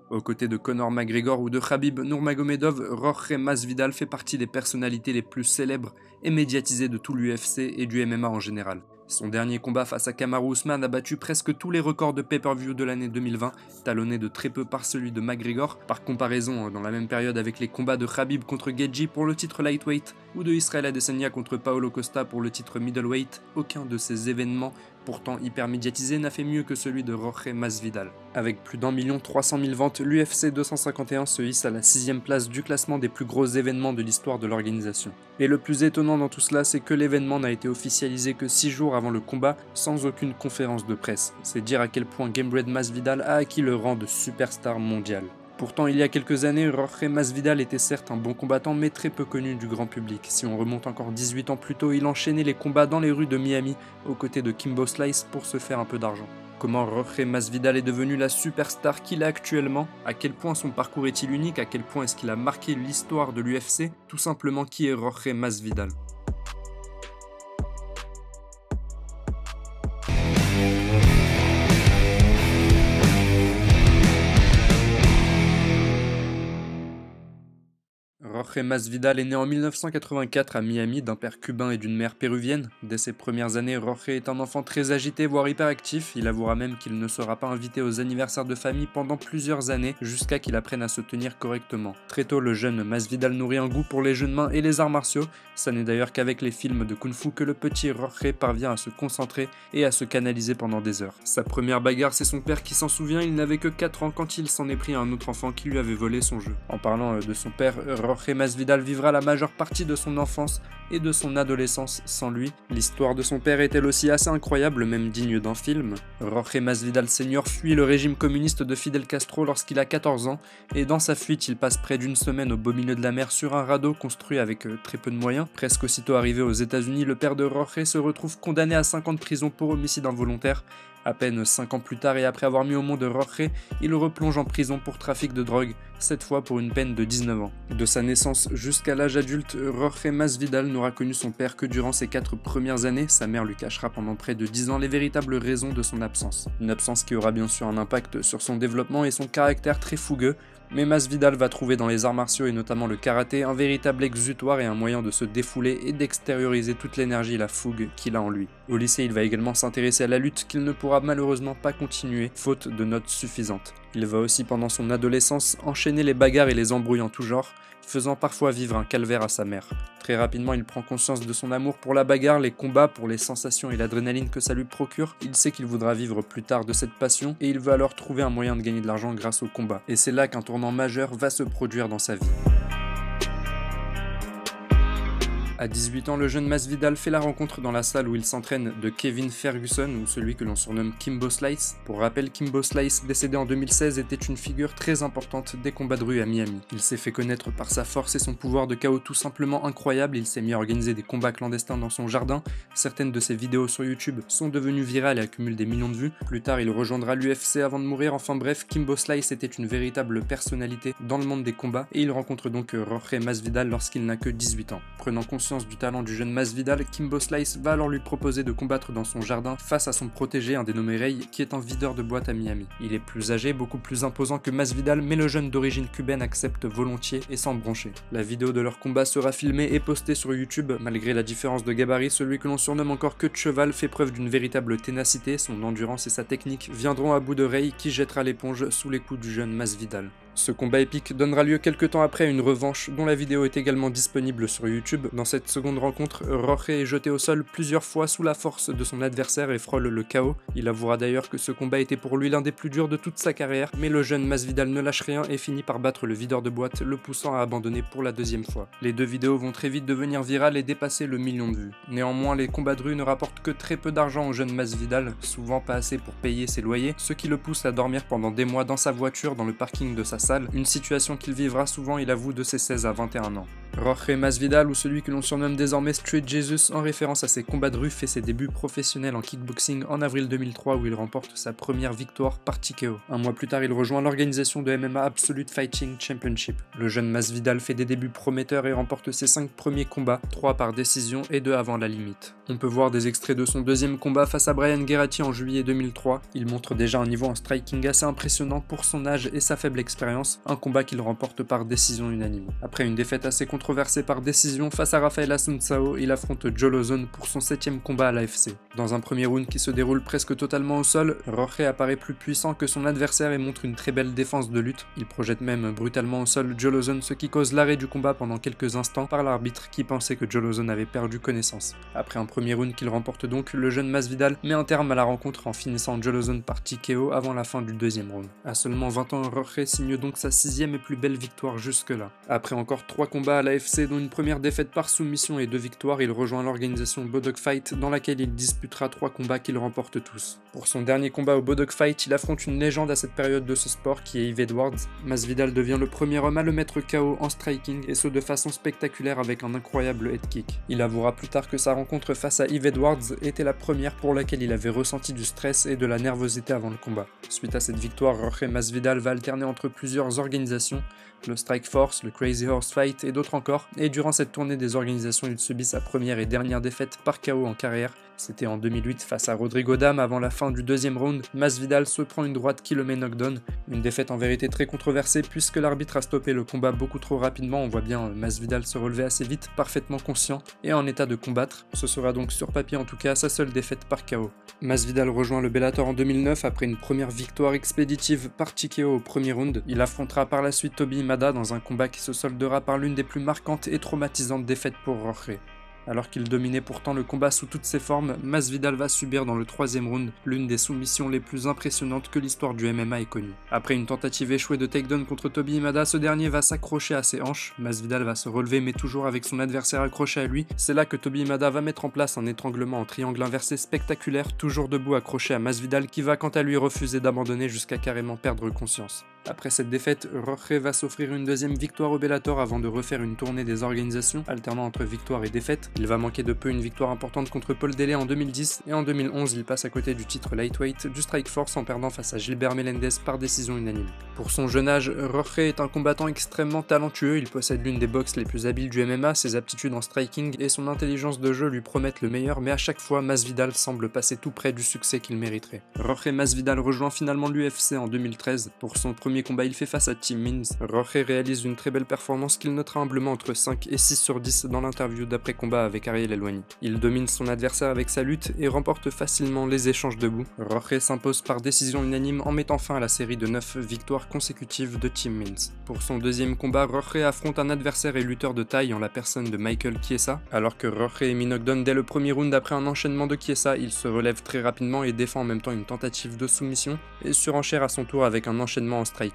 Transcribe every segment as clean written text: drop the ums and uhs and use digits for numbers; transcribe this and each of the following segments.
Aux côtés de Conor McGregor ou de Khabib Nurmagomedov, Jorge Masvidal fait partie des personnalités les plus célèbres et médiatisées de tout l'UFC et du MMA en général. Son dernier combat face à Kamaru Usman a battu presque tous les records de pay-per-view de l'année 2020, talonné de très peu par celui de McGregor. Par comparaison, dans la même période avec les combats de Khabib contre Gaethje pour le titre lightweight ou de Israel Adesanya contre Paulo Costa pour le titre middleweight, aucun de ces événements, pourtant hyper médiatisés, n'a fait mieux que celui de Jorge Masvidal. Avec plus d'1 300 000 ventes, l'UFC 251 se hisse à la 6e place du classement des plus gros événements de l'histoire de l'organisation. Et le plus étonnant dans tout cela, c'est que l'événement n'a été officialisé que 6 jours avant le combat, sans aucune conférence de presse. C'est dire à quel point Gamebred Masvidal a acquis le rang de superstar mondial. Pourtant, il y a quelques années, Jorge Masvidal était certes un bon combattant, mais très peu connu du grand public. Si on remonte encore 18 ans plus tôt, il enchaînait les combats dans les rues de Miami, aux côtés de Kimbo Slice, pour se faire un peu d'argent. Comment Jorge Masvidal est devenu la superstar qu'il est actuellement? À quel point son parcours est-il unique? À quel point est-ce qu'il a marqué l'histoire de l'UFC? Tout simplement, qui est Jorge Masvidal? Jorge Masvidal est né en 1984 à Miami d'un père cubain et d'une mère péruvienne. Dès ses premières années, Jorge est un enfant très agité, voire hyperactif. Il avouera même qu'il ne sera pas invité aux anniversaires de famille pendant plusieurs années, jusqu'à qu'il apprenne à se tenir correctement. Très tôt, le jeune Masvidal nourrit un goût pour les jeux de main et les arts martiaux. Ça n'est d'ailleurs qu'avec les films de kung-fu que le petit Jorge parvient à se concentrer et à se canaliser pendant des heures. Sa première bagarre, c'est son père qui s'en souvient, il n'avait que 4 ans quand il s'en est pris à un autre enfant qui lui avait volé son jeu. En parlant de son père, Jorge Masvidal vivra la majeure partie de son enfance et de son adolescence sans lui. L'histoire de son père est elle aussi assez incroyable, même digne d'un film. Jorge Masvidal Senior fuit le régime communiste de Fidel Castro lorsqu'il a 14 ans, et dans sa fuite, il passe près d'une semaine au beau milieu de la mer sur un radeau construit avec très peu de moyens. Presque aussitôt arrivé aux États-Unis, le père de Jorge se retrouve condamné à 5 ans de prison pour homicide involontaire. À peine 5 ans plus tard et après avoir mis au monde Jorge, il replonge en prison pour trafic de drogue, cette fois pour une peine de 19 ans. De sa naissance jusqu'à l'âge adulte, Jorge Masvidal n'aura connu son père que durant ses 4 premières années. Sa mère lui cachera pendant près de 10 ans les véritables raisons de son absence. Une absence qui aura bien sûr un impact sur son développement et son caractère très fougueux. Mais Masvidal va trouver dans les arts martiaux et notamment le karaté un véritable exutoire et un moyen de se défouler et d'extérioriser toute l'énergie et la fougue qu'il a en lui. Au lycée, il va également s'intéresser à la lutte qu'il ne pourra malheureusement pas continuer, faute de notes suffisantes. Il va aussi pendant son adolescence enchaîner les bagarres et les embrouilles en tout genre, faisant parfois vivre un calvaire à sa mère. Très rapidement, il prend conscience de son amour pour la bagarre, les combats, pour les sensations et l'adrénaline que ça lui procure. Il sait qu'il voudra vivre plus tard de cette passion et il veut alors trouver un moyen de gagner de l'argent grâce au combat. Et c'est là qu'un tournant majeur va se produire dans sa vie. À 18 ans, le jeune Masvidal fait la rencontre dans la salle où il s'entraîne de Kevin Ferguson, ou celui que l'on surnomme Kimbo Slice. Pour rappel, Kimbo Slice, décédé en 2016, était une figure très importante des combats de rue à Miami. Il s'est fait connaître par sa force et son pouvoir de chaos tout simplement incroyable. Il s'est mis à organiser des combats clandestins dans son jardin. Certaines de ses vidéos sur YouTube sont devenues virales et accumulent des millions de vues. Plus tard, il rejoindra l'UFC avant de mourir. Enfin bref, Kimbo Slice était une véritable personnalité dans le monde des combats et il rencontre donc Jorge Masvidal lorsqu'il n'a que 18 ans. Prenant conscience du talent du jeune Masvidal, Kimbo Slice va alors lui proposer de combattre dans son jardin face à son protégé, un dénommé Ray, qui est un videur de boîte à Miami. Il est plus âgé, beaucoup plus imposant que Masvidal, mais le jeune d'origine cubaine accepte volontiers et sans broncher. La vidéo de leur combat sera filmée et postée sur YouTube. Malgré la différence de gabarit, celui que l'on surnomme encore queue de cheval fait preuve d'une véritable ténacité. Son endurance et sa technique viendront à bout de Ray, qui jettera l'éponge sous les coups du jeune Masvidal. Ce combat épique donnera lieu quelques temps après à une revanche dont la vidéo est également disponible sur YouTube. Dans cette seconde rencontre, Jorge est jeté au sol plusieurs fois sous la force de son adversaire et frôle le chaos. Il avouera d'ailleurs que ce combat était pour lui l'un des plus durs de toute sa carrière, mais le jeune Masvidal ne lâche rien et finit par battre le videur de boîte, le poussant à abandonner pour la 2e fois. Les deux vidéos vont très vite devenir virales et dépasser le million de vues. Néanmoins, les combats de rue ne rapportent que très peu d'argent au jeune Masvidal, souvent pas assez pour payer ses loyers, ce qui le pousse à dormir pendant des mois dans sa voiture dans le parking de sa salle, une situation qu'il vivra souvent, il avoue, de ses 16 à 21 ans. Jorge Masvidal, ou celui que l'on surnomme désormais Street Jesus en référence à ses combats de rue, fait ses débuts professionnels en kickboxing en avril 2003 où il remporte sa première victoire par TKO. Un mois plus tard, il rejoint l'organisation de MMA Absolute Fighting Championship. Le jeune Masvidal fait des débuts prometteurs et remporte ses 5 premiers combats, 3 par décision et 2 avant la limite. On peut voir des extraits de son deuxième combat face à Brian Gherati en juillet 2003. Il montre déjà un niveau en striking assez impressionnant pour son âge et sa faible expérience, un combat qu'il remporte par décision unanime. Après une défaite assez controversée par décision face à Rafael Assunção, il affronte Joe Lauzon pour son 7e combat à l'AFC. Dans un premier round qui se déroule presque totalement au sol, Jorge apparaît plus puissant que son adversaire et montre une très belle défense de lutte. Il projette même brutalement au sol Joe Lauzon, ce qui cause l'arrêt du combat pendant quelques instants par l'arbitre qui pensait que Joe Lauzon avait perdu connaissance. Après un premier round qu'il remporte donc, le jeune Masvidal met un terme à la rencontre en finissant Joe Lauzon par TKO avant la fin du deuxième round. À seulement 20 ans, Jorge signe donc sa 6e et plus belle victoire jusque-là. Après encore 3 combats à l'AFC, dont une première défaite par soumission et 2 victoires, il rejoint l'organisation Bodog Fight dans laquelle il disputera 3 combats qu'il remporte tous. Pour son dernier combat au Bodog Fight, il affronte une légende à cette période de ce sport qui est Yves Edwards. Masvidal devient le premier homme à le mettre KO en striking et ce de façon spectaculaire avec un incroyable head kick. Il avouera plus tard que sa rencontre face à Yves Edwards était la première pour laquelle il avait ressenti du stress et de la nervosité avant le combat. Suite à cette victoire, Jorge Masvidal va alterner entre plusieurs organisations, le Strike Force, le Crazy Horse Fight et d'autres encore, et durant cette tournée des organisations, il subit sa première et dernière défaite par KO en carrière. C'était en 2008 face à Rodrigo Dam avant la fin du deuxième round. Masvidal se prend une droite qui le met knockdown. Une défaite en vérité très controversée puisque l'arbitre a stoppé le combat beaucoup trop rapidement. On voit bien Masvidal se relever assez vite, parfaitement conscient et en état de combattre. Ce sera donc sur papier en tout cas sa seule défaite par KO. Masvidal rejoint le Bellator en 2009 après une première victoire expéditive par TKO au premier round. Il affrontera par la suite Toby Imada dans un combat qui se soldera par l'une des plus marquantes et traumatisantes défaites pour Jorge. Alors qu'il dominait pourtant le combat sous toutes ses formes, Masvidal va subir dans le troisième round l'une des soumissions les plus impressionnantes que l'histoire du MMA ait connue. Après une tentative échouée de takedown contre Toby Imada, ce dernier va s'accrocher à ses hanches. Masvidal va se relever mais toujours avec son adversaire accroché à lui. C'est là que Toby Imada va mettre en place un étranglement en triangle inversé spectaculaire, toujours debout accroché à Masvidal qui va quant à lui refuser d'abandonner jusqu'à carrément perdre conscience. Après cette défaite, Jorge va s'offrir une deuxième victoire au Bellator avant de refaire une tournée des organisations, alternant entre victoire et défaite. Il va manquer de peu une victoire importante contre Paul Delay en 2010, et en 2011, il passe à côté du titre lightweight du Strike Force en perdant face à Gilbert Melendez par décision unanime. Pour son jeune âge, Jorge est un combattant extrêmement talentueux, il possède l'une des boxes les plus habiles du MMA, ses aptitudes en striking et son intelligence de jeu lui promettent le meilleur, mais à chaque fois, Masvidal semble passer tout près du succès qu'il mériterait. Jorge Masvidal rejoint finalement l'UFC en 2013. Pour son premier combat, il fait face à Tim Means. Jorge réalise une très belle performance qu'il notera humblement entre 5 et 6 sur 10 dans l'interview d'après-combat avec Ariel Helwani. Il domine son adversaire avec sa lutte et remporte facilement les échanges debout. Jorge s'impose par décision unanime en mettant fin à la série de 9 victoires consécutives de Tim Means. Pour son deuxième combat, Jorge affronte un adversaire et lutteur de taille en la personne de Michael Chiesa. Alors que Jorge est mis knockdown dès le premier round après un enchaînement de Chiesa, il se relève très rapidement et défend en même temps une tentative de soumission et surenchère à son tour avec un enchaînement en striking.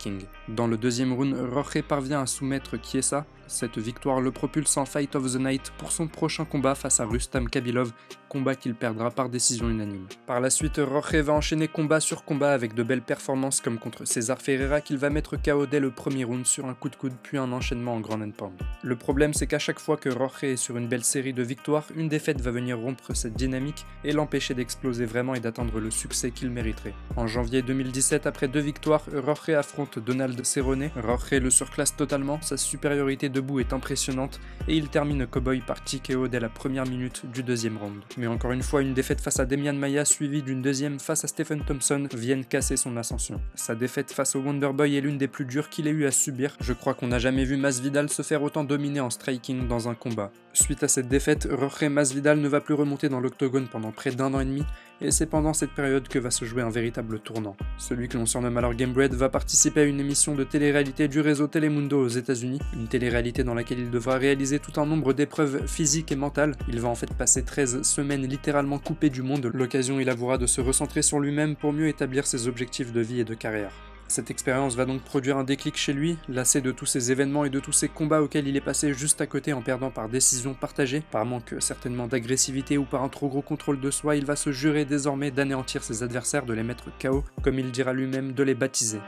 Dans le deuxième round, Jorge parvient à soumettre Chiesa. Cette victoire le propulse en Fight of the Night pour son prochain combat face à Rustam Khabilov, combat qu'il perdra par décision unanime. Par la suite, Jorge va enchaîner combat sur combat avec de belles performances comme contre César Ferreira qu'il va mettre KO dès le premier round sur un coup de coude puis un enchaînement en ground and pound. Le problème c'est qu'à chaque fois que Jorge est sur une belle série de victoires, une défaite va venir rompre cette dynamique et l'empêcher d'exploser vraiment et d'atteindre le succès qu'il mériterait. En janvier 2017, après 2 victoires, Jorge affronte Donald Cerrone. Jorge le surclasse totalement, sa supériorité debout est impressionnante et il termine Cowboy par TKO dès la première minute du deuxième round. Mais encore une fois, une défaite face à Demian Maia suivie d'une deuxième face à Stephen Thompson viennent casser son ascension. Sa défaite face au Wonderboy est l'une des plus dures qu'il ait eu à subir. Je crois qu'on n'a jamais vu Masvidal se faire autant dominer en striking dans un combat. Suite à cette défaite, Jorge Masvidal ne va plus remonter dans l'octogone pendant près d'1 an et demi, et c'est pendant cette période que va se jouer un véritable tournant. Celui que l'on surnomme alors Gamebred va participer à une émission de télé-réalité du réseau Telemundo aux États-Unis, une télé-réalité dans laquelle il devra réaliser tout un nombre d'épreuves physiques et mentales. Il va en fait passer 13 semaines littéralement coupé du monde, l'occasion il avouera de se recentrer sur lui-même pour mieux établir ses objectifs de vie et de carrière. Cette expérience va donc produire un déclic chez lui, lassé de tous ces événements et de tous ces combats auxquels il est passé juste à côté en perdant par décision partagée, par manque certainement d'agressivité ou par un trop gros contrôle de soi, il va se jurer désormais d'anéantir ses adversaires, de les mettre KO, comme il dira lui-même, de les baptiser.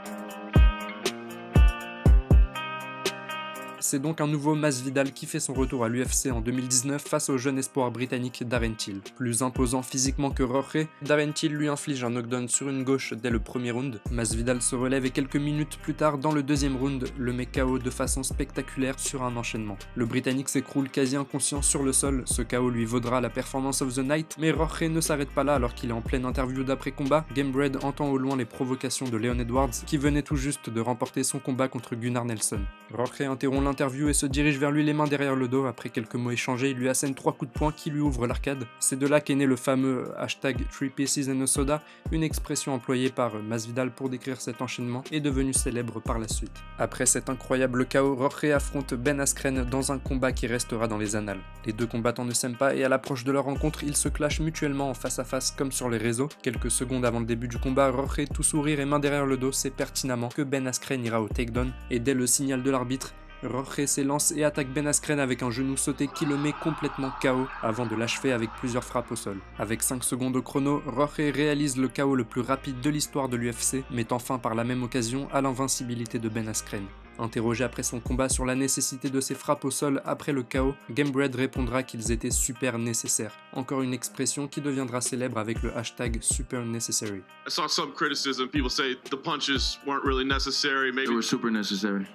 c'est donc un nouveau Masvidal qui fait son retour à l'UFC en 2019 face au jeune espoir britannique Darren Till. Plus imposant physiquement que Jorge, Darren Till lui inflige un knockdown sur une gauche dès le premier round. Masvidal se relève et quelques minutes plus tard, dans le deuxième round, le met KO de façon spectaculaire sur un enchaînement. Le Britannique s'écroule quasi inconscient sur le sol, ce KO lui vaudra la performance of the night, mais Jorge ne s'arrête pas là alors qu'il est en pleine interview d'après-combat. Gamebred entend au loin les provocations de Leon Edwards qui venait tout juste de remporter son combat contre Gunnar Nelson. Jorge interrompt l'interview et se dirige vers lui les mains derrière le dos. Après quelques mots échangés, il lui assène 3 coups de poing qui lui ouvrent l'arcade. C'est de là qu'est né le fameux hashtag 3 pieces and a soda, une expression employée par Masvidal pour décrire cet enchaînement et devenue célèbre par la suite. Après cet incroyable KO, Jorge affronte Ben Askren dans un combat qui restera dans les annales. Les deux combattants ne s'aiment pas et à l'approche de leur rencontre, ils se clashent mutuellement en face à face comme sur les réseaux. Quelques secondes avant le début du combat, Jorge, tout sourire et main derrière le dos, sait pertinemment que Ben Askren ira au takedown et dès le signal de l'arbitre, Jorge s'élance et attaque Ben Askren avec un genou sauté qui le met complètement KO avant de l'achever avec plusieurs frappes au sol. Avec 5 secondes au chrono, Jorge réalise le KO le plus rapide de l'histoire de l'UFC, mettant fin par la même occasion à l'invincibilité de Ben Askren. Interrogé après son combat sur la nécessité de ses frappes au sol après le KO, Gamebred répondra qu'ils étaient super nécessaires. Encore une expression qui deviendra célèbre avec le hashtag super necessary. I saw some criticism, people say the punches weren't really necessary, maybe They were super necessary.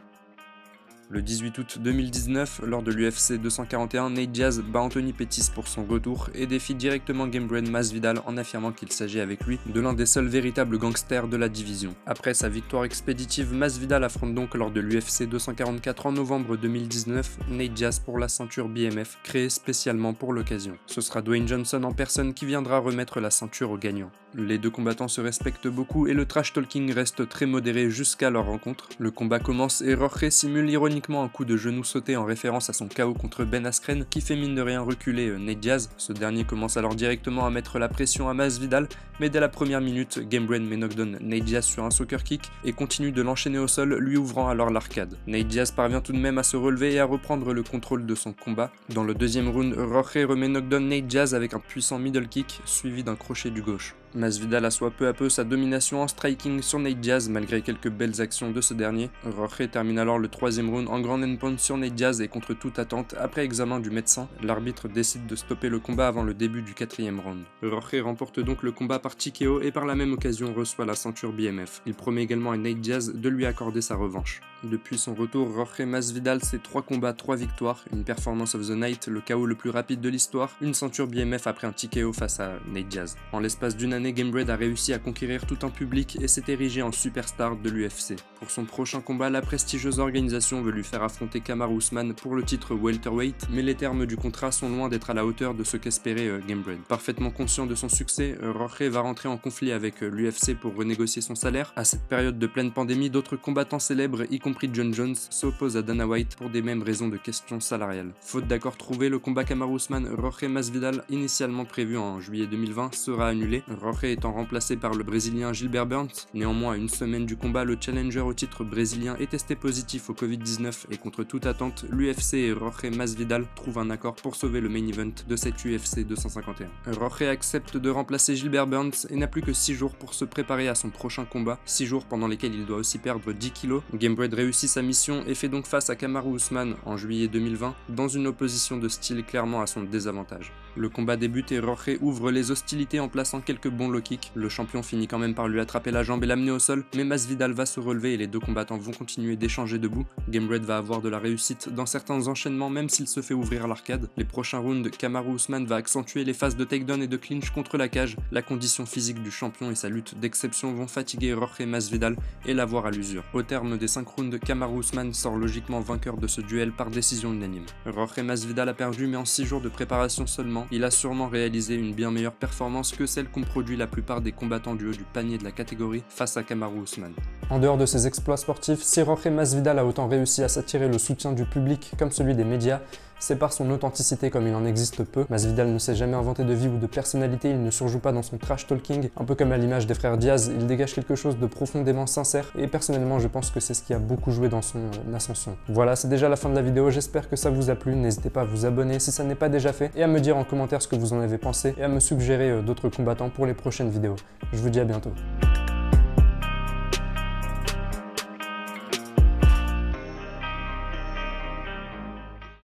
Le 18 août 2019, lors de l'UFC 241, Nate Diaz bat Anthony Pettis pour son retour et défie directement Gamebred Masvidal en affirmant qu'il s'agit avec lui de l'un des seuls véritables gangsters de la division. Après sa victoire expéditive, Masvidal affronte donc lors de l'UFC 244 en novembre 2019 Nate Diaz pour la ceinture BMF créée spécialement pour l'occasion. Ce sera Dwayne Johnson en personne qui viendra remettre la ceinture au gagnant. Les deux combattants se respectent beaucoup et le trash talking reste très modéré jusqu'à leur rencontre. Le combat commence et Jorge simule ironiquement un coup de genou sauté en référence à son KO contre Ben Askren qui fait mine de rien reculer Nate Diaz. Ce dernier commence alors directement à mettre la pression à Masvidal, mais dès la première minute, Gamebred met knockdown Nate Diaz sur un soccer kick et continue de l'enchaîner au sol, lui ouvrant alors l'arcade. Nate Diaz parvient tout de même à se relever et à reprendre le contrôle de son combat. Dans le deuxième round, Jorge remet knockdown Nate Diaz avec un puissant middle kick suivi d'un crochet du gauche. Masvidal assoit peu à peu sa domination en striking sur Nate Diaz malgré quelques belles actions de ce dernier. Jorge termine alors le troisième round en grand endpoint sur Nate Diaz et contre toute attente, après examen du médecin, l'arbitre décide de stopper le combat avant le début du quatrième round. Jorge remporte donc le combat par TKO et par la même occasion reçoit la ceinture BMF. Il promet également à Nate Diaz de lui accorder sa revanche. Depuis son retour, Jorge Masvidal, c'est 3 combats, 3 victoires, une performance of the night, le KO le plus rapide de l'histoire, une ceinture BMF après un TKO face à Nate Diaz. En l'espace d'une année, Gamebred a réussi à conquérir tout un public et s'est érigé en superstar de l'UFC. Pour son prochain combat, la prestigieuse organisation veut lui faire affronter Kamaru Usman pour le titre welterweight, mais les termes du contrat sont loin d'être à la hauteur de ce qu'espérait Gamebred. Parfaitement conscient de son succès, Jorge va rentrer en conflit avec l'UFC pour renégocier son salaire. À cette période de pleine pandémie, d'autres combattants célèbres, y compris John Jones, s'opposent à Dana White pour des mêmes raisons de questions salariales. Faute d'accord trouvé, le combat Kamaru Usman-Jorge Masvidal, initialement prévu en juillet 2020, sera annulé, Jorge étant remplacé par le Brésilien Gilbert Burns. Néanmoins, à une semaine du combat, le challenger au titre brésilien est testé positif au Covid-19 et contre toute attente, l'UFC et Jorge Masvidal trouvent un accord pour sauver le main event de cette UFC 251. Jorge accepte de remplacer Gilbert Burns et n'a plus que 6 jours pour se préparer à son prochain combat, 6 jours pendant lesquels il doit aussi perdre 10 kilos. Gamebred réussit sa mission et fait donc face à Kamaru Usman en juillet 2020 dans une opposition de style clairement à son désavantage. Le combat débute et Jorge ouvre les hostilités en plaçant quelques bons low kicks. Le champion finit quand même par lui attraper la jambe et l'amener au sol, mais Masvidal va se relever et les deux combattants vont continuer d'échanger debout. Gamebred va avoir de la réussite dans certains enchaînements même s'il se fait ouvrir l'arcade. Les prochains rounds, Kamaru Usman va accentuer les phases de takedown et de clinch contre la cage. La condition physique du champion et sa lutte d'exception vont fatiguer Jorge Masvidal et l'avoir à l'usure. Au terme des 5 rounds, Kamaru Usman sort logiquement vainqueur de ce duel par décision unanime. Jorge Masvidal a perdu mais en 6 jours de préparation seulement, il a sûrement réalisé une bien meilleure performance que celle qu'ont produit la plupart des combattants du haut du panier de la catégorie face à Kamaru Usman. En dehors de ses exploits sportifs, si Jorge Masvidal a autant réussi à s'attirer le soutien du public comme celui des médias, c'est par son authenticité comme il en existe peu. Masvidal ne s'est jamais inventé de vie ou de personnalité, il ne surjoue pas dans son trash talking. Un peu comme à l'image des frères Diaz, il dégage quelque chose de profondément sincère et personnellement je pense que c'est ce qui a beaucoup joué dans son ascension. Voilà, c'est déjà la fin de la vidéo, j'espère que ça vous a plu, n'hésitez pas à vous abonner si ça n'est pas déjà fait et à me dire en commentaire ce que vous en avez pensé et à me suggérer d'autres combattants pour les prochaines vidéos. Je vous dis à bientôt.